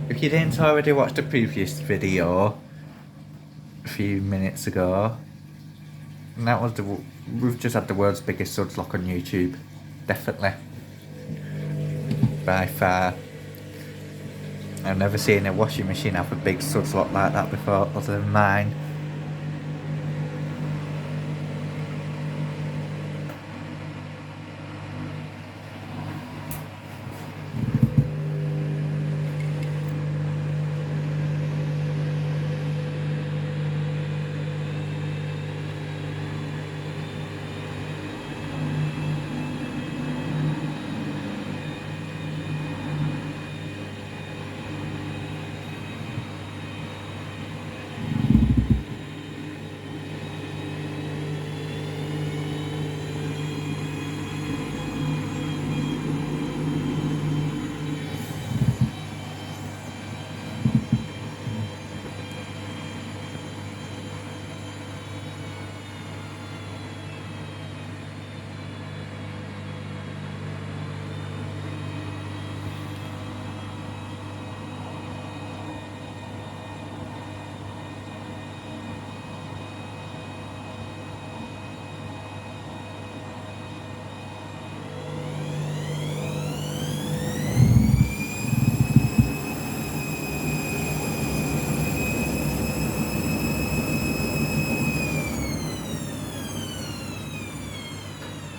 If you didn't already watch the previous video a few minutes ago, and that was we've just had the world's biggest suds lock on YouTube. Definitely. By far. I've never seen a washing machine have a big suds lock like that before, other than mine.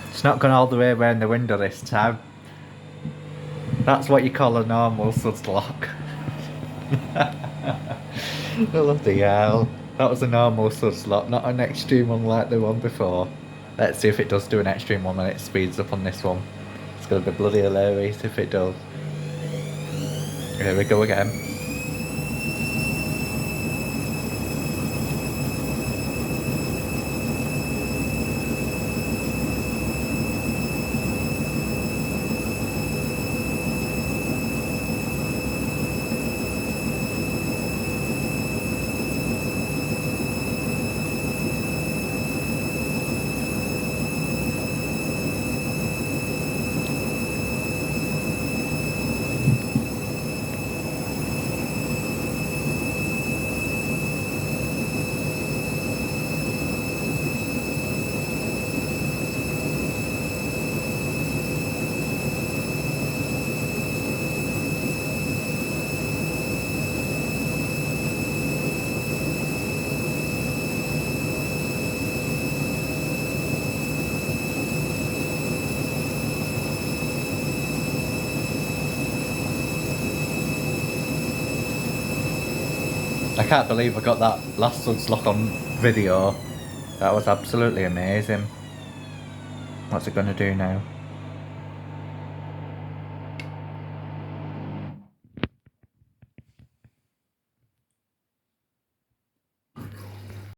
It's not gone all the way around the window this time. That's what you call a normal suds lock. Bloody hell. That was a normal suds lock, not an extreme one like the one before. Let's see if it does do an extreme one and it speeds up on this one. It's gonna be bloody hilarious if it does. Here we go again. I can't believe I got that last suds lock on video. That was absolutely amazing. What's it gonna do now?